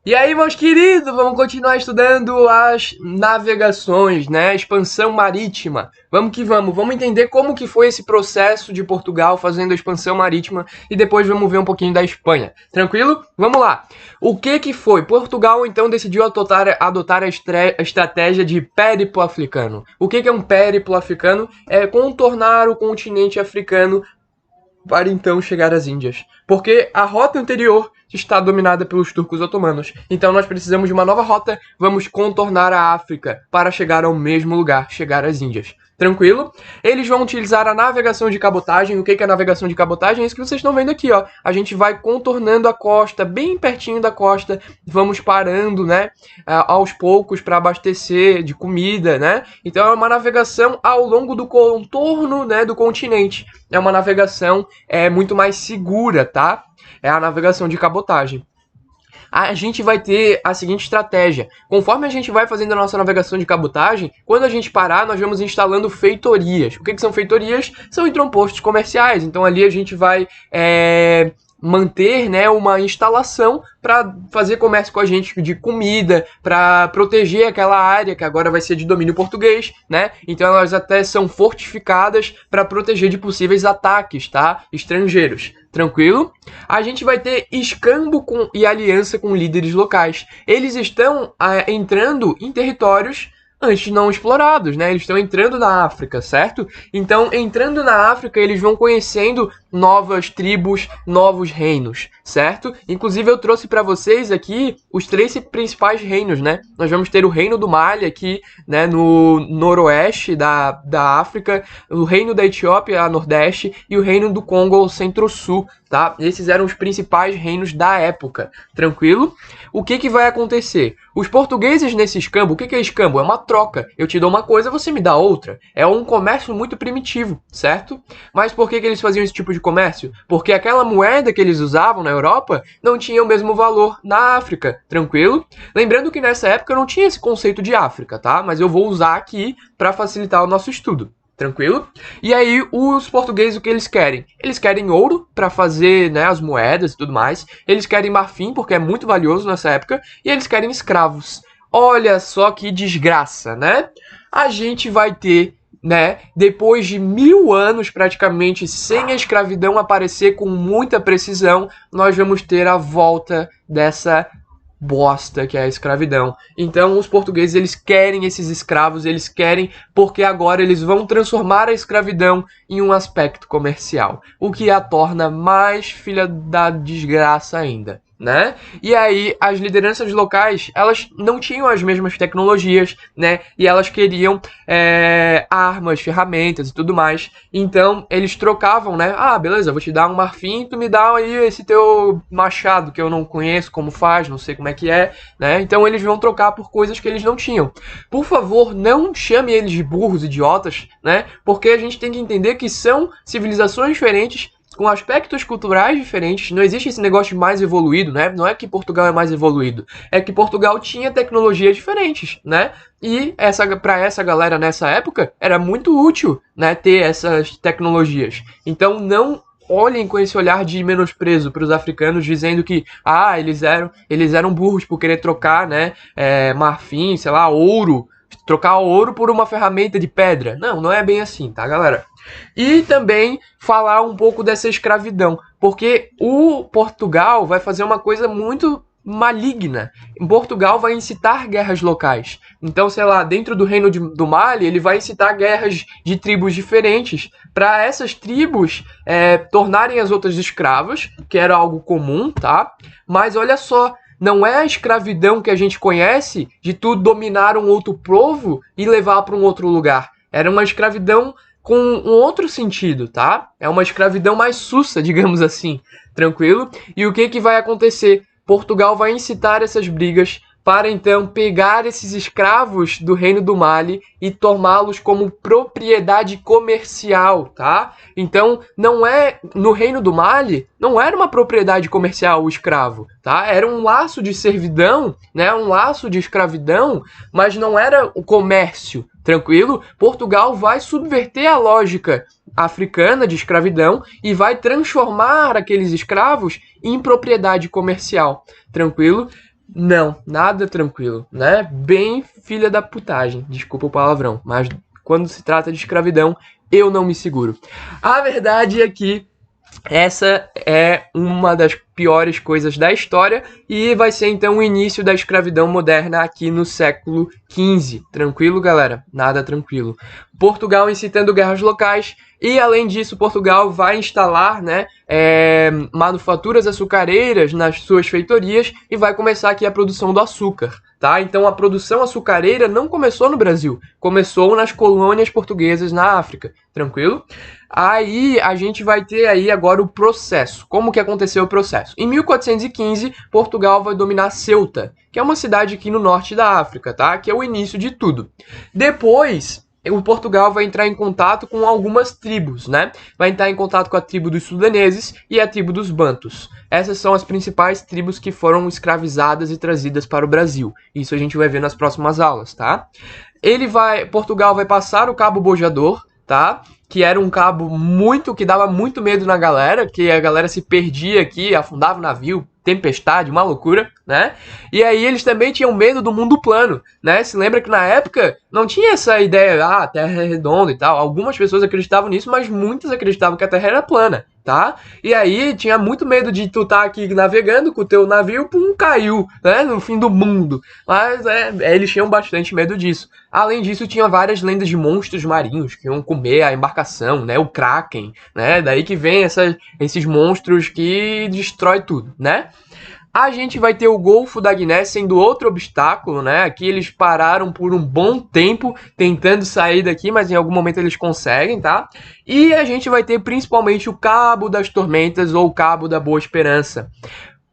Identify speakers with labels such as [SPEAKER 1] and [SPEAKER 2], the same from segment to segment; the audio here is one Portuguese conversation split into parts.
[SPEAKER 1] E aí, meus queridos, vamos continuar estudando as navegações, né? Expansão marítima. Vamos que vamos. Vamos entender como que foi esse processo de Portugal fazendo a expansão marítima e depois vamos ver um pouquinho da Espanha. Tranquilo? Vamos lá. O que foi? Portugal, então, decidiu adotar a estratégia de périplo africano. O que é um périplo africano? É contornar o continente africano para então chegar às Índias. Porque a rota anterior está dominada pelos turcos otomanos. Então nós precisamos de uma nova rota, vamos contornar a África para chegar ao mesmo lugar, chegar às Índias. Tranquilo? Eles vão utilizar a navegação de cabotagem. O que é a navegação de cabotagem? É isso que vocês estão vendo aqui, ó. A gente vai contornando a costa, bem pertinho da costa, vamos parando, né, aos poucos para abastecer de comida, né? Então é uma navegação ao longo do contorno, né, do continente. É uma navegação muito mais segura, tá? É a navegação de cabotagem. A gente vai ter a seguinte estratégia. Conforme a gente vai fazendo a nossa navegação de cabotagem, quando a gente parar, nós vamos instalando feitorias. O que são feitorias? São entrepostos comerciais. Então ali a gente vai manter, né, uma instalação para fazer comércio com a gente de comida, para proteger aquela área que agora vai ser de domínio português, né? Então elas até são fortificadas para proteger de possíveis ataques, tá? Estrangeiros. Tranquilo? A gente vai ter escambo e aliança com líderes locais. Eles estão entrando em territórios antes não explorados, né? Eles estão entrando na África, certo? Então, entrando na África, eles vão conhecendo novas tribos, novos reinos, certo? Inclusive, eu trouxe para vocês aqui os 3 principais reinos, né? Nós vamos ter o reino do Mali aqui, né, no noroeste da África, o reino da Etiópia, a nordeste, e o reino do Congo, ao centro-sul, tá? Esses eram os principais reinos da época, tranquilo? O que vai acontecer? Os portugueses nesse escambo, o que é escambo? É uma troca. Eu te dou uma coisa, você me dá outra. É um comércio muito primitivo, certo? Mas por que eles faziam esse tipo de comércio? Porque aquela moeda que eles usavam na Europa não tinha o mesmo valor na África, tranquilo? Lembrando que nessa época não tinha esse conceito de África, tá? Mas eu vou usar aqui para facilitar o nosso estudo. Tranquilo? E aí, os portugueses, o que eles querem? Eles querem ouro para fazer, né, as moedas e tudo mais. Eles querem marfim, porque é muito valioso nessa época. E eles querem escravos. Olha só que desgraça, né? A gente vai ter, né, depois de 1000 anos praticamente sem a escravidão aparecer com muita precisão, nós vamos ter a volta dessa bosta que é a escravidão. Então os portugueses, eles querem esses escravos, eles querem porque agora eles vão transformar a escravidão em um aspecto comercial, o que a torna mais filha da desgraça ainda, né? E aí as lideranças locais, elas não tinham as mesmas tecnologias, né? E elas queriam armas, ferramentas e tudo mais. Então eles trocavam, né? Ah, beleza, vou te dar um marfim, tu me dá aí esse teu machado que eu não conheço como faz, não sei como é que é, né? Então eles vão trocar por coisas que eles não tinham. Por favor, não chame eles de burros, idiotas, né? Porque a gente tem que entender que são civilizações diferentes, com aspectos culturais diferentes. Não existe esse negócio de mais evoluído, né? Não é que Portugal é mais evoluído, é que Portugal tinha tecnologias diferentes, né? E para essa galera nessa época era muito útil, né, ter essas tecnologias. Então não olhem com esse olhar de menosprezo para os africanos, dizendo que eles eram burros por querer trocar, né, marfim, sei lá, ouro, trocar ouro por uma ferramenta de pedra. Não, não é bem assim, tá, galera? E também falar um pouco dessa escravidão, porque o Portugal vai fazer uma coisa muito maligna. Portugal vai incitar guerras locais. Então, sei lá, dentro do reino do Mali, ele vai incitar guerras de tribos diferentes para essas tribos tornarem as outras escravas, que era algo comum, tá? Mas olha só, não é a escravidão que a gente conhece de tu dominar um outro povo e levar para um outro lugar. Era uma escravidão com um outro sentido, tá? É uma escravidão mais sussa, digamos assim, tranquilo? E o que vai acontecer? Portugal vai incitar essas brigas para então pegar esses escravos do reino do Mali e tomá-los como propriedade comercial, tá? Então, não é no reino do Mali, não era uma propriedade comercial o escravo, tá? Era um laço de servidão, né? Um laço de escravidão, mas não era o comércio, tranquilo? Portugal vai subverter a lógica africana de escravidão e vai transformar aqueles escravos em propriedade comercial, tranquilo? Não, nada tranquilo, né? Bem filha da putagem, desculpa o palavrão, mas quando se trata de escravidão, eu não me seguro. A verdade é que essa é uma das piores coisas da história e vai ser então o início da escravidão moderna aqui no século XV. Tranquilo, galera? Nada tranquilo. Portugal incitando guerras locais e, além disso, Portugal vai instalar, né, manufaturas açucareiras nas suas feitorias e vai começar aqui a produção do açúcar. Tá? Então a produção açucareira não começou no Brasil, começou nas colônias portuguesas na África, tranquilo? Aí a gente vai ter aí agora o processo. Como que aconteceu o processo? Em 1415, Portugal vai dominar Ceuta, que é uma cidade aqui no norte da África, tá? Que é o início de tudo. Depois, o Portugal vai entrar em contato com algumas tribos, né? Vai entrar em contato com a tribo dos sudaneses e a tribo dos bantus. Essas são as principais tribos que foram escravizadas e trazidas para o Brasil. Isso a gente vai ver nas próximas aulas, tá? Portugal vai passar o Cabo Bojador, tá? Que era um cabo que dava muito medo na galera, que a galera se perdia aqui, afundava o navio, tempestade, uma loucura, né? E aí eles também tinham medo do mundo plano, né? Se lembra que na época não tinha essa ideia, a Terra é redonda e tal. Algumas pessoas acreditavam nisso, mas muitas acreditavam que a Terra era plana, tá? E aí tinha muito medo de tu estar aqui navegando com o teu navio, pum, caiu, né? No fim do mundo. Mas eles tinham bastante medo disso. Além disso, tinha várias lendas de monstros marinhos que iam comer a embarcação, né? O Kraken, né? Daí que vem esses monstros que destrói tudo, né? A gente vai ter o Golfo da Guiné sendo outro obstáculo, né? Aqui eles pararam por um bom tempo tentando sair daqui, mas em algum momento eles conseguem, tá? E a gente vai ter principalmente o Cabo das Tormentas ou Cabo da Boa Esperança.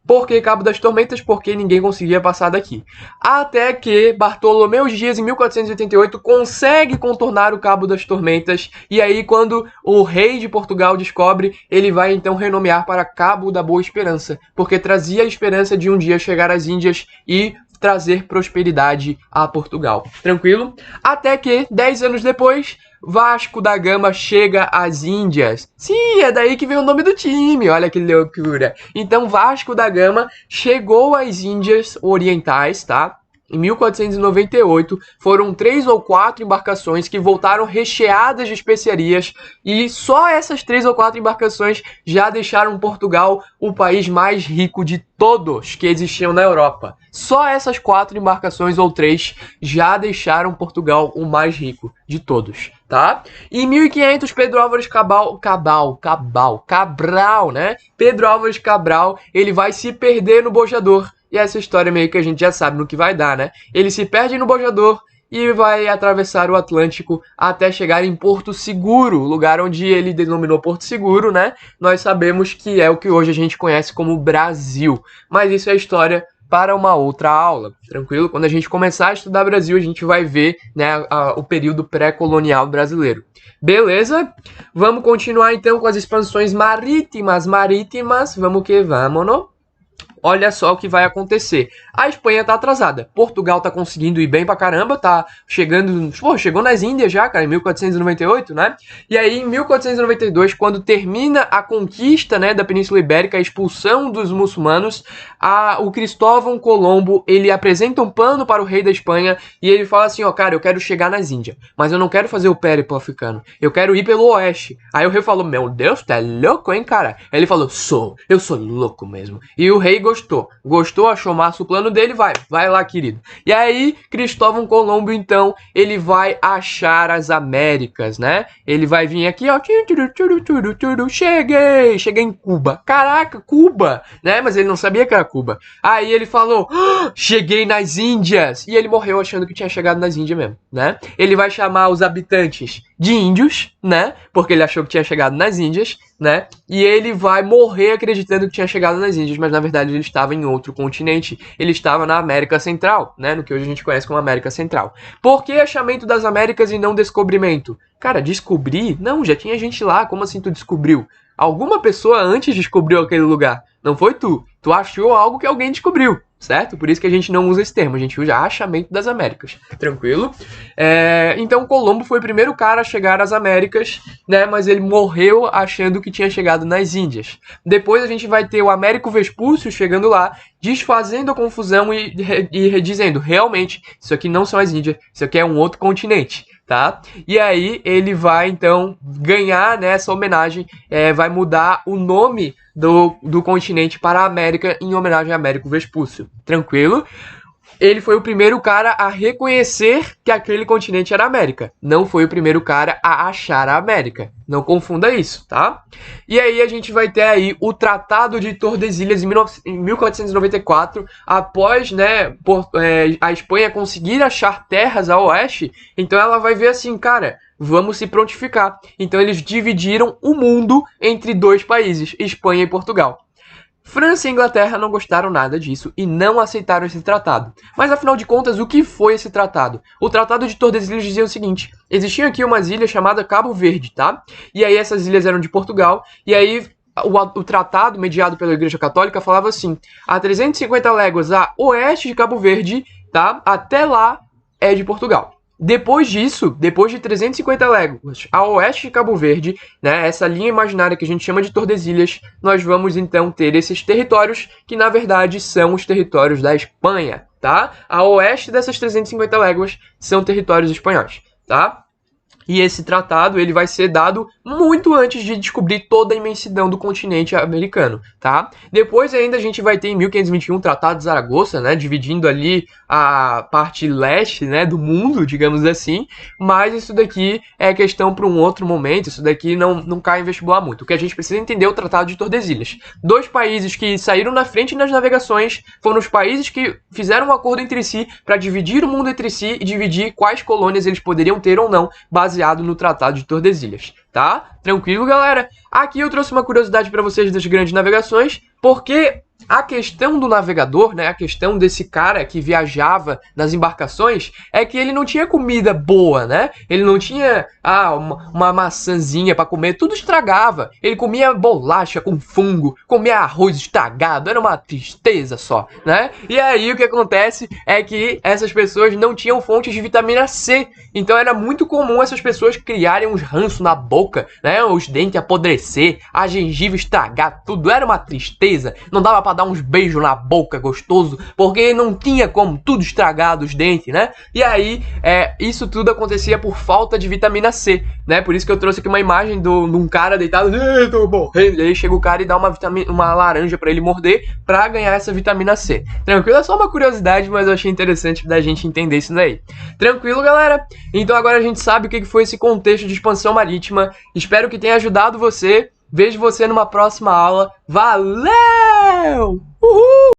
[SPEAKER 1] Por que Cabo das Tormentas? Porque ninguém conseguia passar daqui. Até que Bartolomeu Dias, em 1488, consegue contornar o Cabo das Tormentas. E aí, quando o rei de Portugal descobre, ele vai então renomear para Cabo da Boa Esperança. Porque trazia a esperança de um dia chegar às Índias e trazer prosperidade a Portugal. Tranquilo? Até que, 10 anos depois, Vasco da Gama chega às Índias. Sim, é daí que vem o nome do time, olha que loucura. Então Vasco da Gama chegou às Índias Orientais, tá? Em 1498, foram 3 ou 4 embarcações que voltaram recheadas de especiarias e só essas 3 ou 4 embarcações já deixaram Portugal o país mais rico de todos que existiam na Europa. Só essas 4 embarcações ou 3 já deixaram Portugal o mais rico de todos, tá? Em 1500, Pedro Álvares Cabral, né? Pedro Álvares Cabral, ele vai se perder no Bojador. E essa história meio que a gente já sabe no que vai dar, né? Ele se perde no Bojador e vai atravessar o Atlântico até chegar em Porto Seguro, lugar onde ele denominou Porto Seguro, né? Nós sabemos que é o que hoje a gente conhece como Brasil. Mas isso é história para uma outra aula, tranquilo? Quando a gente começar a estudar Brasil, a gente vai ver, né, o período pré-colonial brasileiro. Beleza? Vamos continuar então com as expansões marítimas. Vamos que vamos, não? Olha só o que vai acontecer. A Espanha tá atrasada. Portugal tá conseguindo ir bem pra caramba, tá chegando... Pô, chegou nas Índias já, cara, em 1498, né? E aí, em 1492, quando termina a conquista, né, da Península Ibérica, a expulsão dos muçulmanos, o Cristóvão Colombo, ele apresenta um plano para o rei da Espanha e ele fala assim, ó, cara, eu quero chegar nas Índias, mas eu não quero fazer o périplo africano, eu quero ir pelo oeste. Aí o rei falou, meu Deus, tu é louco, hein, cara? Aí ele falou, eu sou louco mesmo. E o rei gostou, achou massa o plano dele, vai lá, querido. E aí, Cristóvão Colombo, então, ele vai achar as Américas, né? Ele vai vir aqui, ó, cheguei em Cuba. Caraca, Cuba, né? Mas ele não sabia que era Cuba. Aí ele falou, cheguei nas Índias. E ele morreu achando que tinha chegado nas Índias mesmo, né? Ele vai chamar os habitantes de índios, né? Porque ele achou que tinha chegado nas Índias, né? E ele vai morrer acreditando que tinha chegado nas Índias, mas na verdade ele estava em outro continente. Ele estava na América Central, né? No que hoje a gente conhece como América Central. Por que achamento das Américas e não descobrimento? Cara, descobrir? Não, já tinha gente lá. Como assim tu descobriu? Alguma pessoa antes descobriu aquele lugar. Não foi tu. Tu achou algo que alguém descobriu, certo? Por isso que a gente não usa esse termo, a gente usa achamento das Américas, tranquilo? Então Colombo foi o primeiro cara a chegar às Américas, né? Mas ele morreu achando que tinha chegado nas Índias. Depois a gente vai ter o Américo Vespúcio chegando lá, desfazendo a confusão e dizendo, realmente, isso aqui não são as Índias, isso aqui é um outro continente. Tá? E aí ele vai então ganhar, né, essa homenagem, vai mudar o nome do continente para a América em homenagem a Américo Vespúcio. Tranquilo? Ele foi o primeiro cara a reconhecer que aquele continente era a América. Não foi o primeiro cara a achar a América. Não confunda isso, tá? E aí a gente vai ter aí o Tratado de Tordesilhas em 1494, após, né, a Espanha conseguir achar terras a oeste, então ela vai ver assim, cara, vamos se prontificar. Então eles dividiram o mundo entre dois países, Espanha e Portugal. França e Inglaterra não gostaram nada disso e não aceitaram esse tratado. Mas afinal de contas, o que foi esse tratado? O Tratado de Tordesilhas dizia o seguinte: existiam aqui umas ilhas chamadas Cabo Verde, tá? E aí essas ilhas eram de Portugal, e aí o tratado, mediado pela Igreja Católica, falava assim: a 350 léguas a oeste de Cabo Verde, tá? Até lá é de Portugal. Depois disso, depois de 350 léguas a oeste de Cabo Verde, né, essa linha imaginária que a gente chama de Tordesilhas, nós vamos então ter esses territórios que na verdade são os territórios da Espanha, tá? A oeste dessas 350 léguas são territórios espanhóis, tá? E esse tratado ele vai ser dado muito antes de descobrir toda a imensidão do continente americano, tá? Depois ainda a gente vai ter em 1521 o Tratado de Zaragoza, né, dividindo ali a parte leste, né, do mundo, digamos assim, mas isso daqui é questão para um outro momento, isso daqui não cai em vestibular muito. O que a gente precisa entender é o Tratado de Tordesilhas. Dois países que saíram na frente nas navegações foram os países que fizeram um acordo entre si para dividir o mundo entre si e dividir quais colônias eles poderiam ter ou não, baseado no Tratado de Tordesilhas, tá? Tranquilo, galera? Aqui eu trouxe uma curiosidade para vocês das grandes navegações, porque a questão do navegador, né, a questão desse cara que viajava nas embarcações, é que ele não tinha comida boa, né? Ele não tinha uma maçãzinha para comer, tudo estragava. Ele comia bolacha com fungo, comia arroz estragado, era uma tristeza só, né? E aí o que acontece é que essas pessoas não tinham fontes de vitamina C, então era muito comum essas pessoas criarem uns ranços na boca, né? Os dentes apodrecer, a gengiva estragar, tudo era uma tristeza. Não dava pra dar uns beijos na boca gostoso, porque não tinha como, tudo estragado os dentes, né? E aí, isso tudo acontecia por falta de vitamina C, né? Por isso que eu trouxe aqui uma imagem de um cara deitado, tô morrendo. E aí chega o cara e dá uma laranja pra ele morder, pra ganhar essa vitamina C. Tranquilo? É só uma curiosidade, mas eu achei interessante da gente entender isso daí. Tranquilo, galera? Então agora a gente sabe o que foi esse contexto de expansão marítima. Espero que tenha ajudado você. Vejo você numa próxima aula. Valeu! Uhul!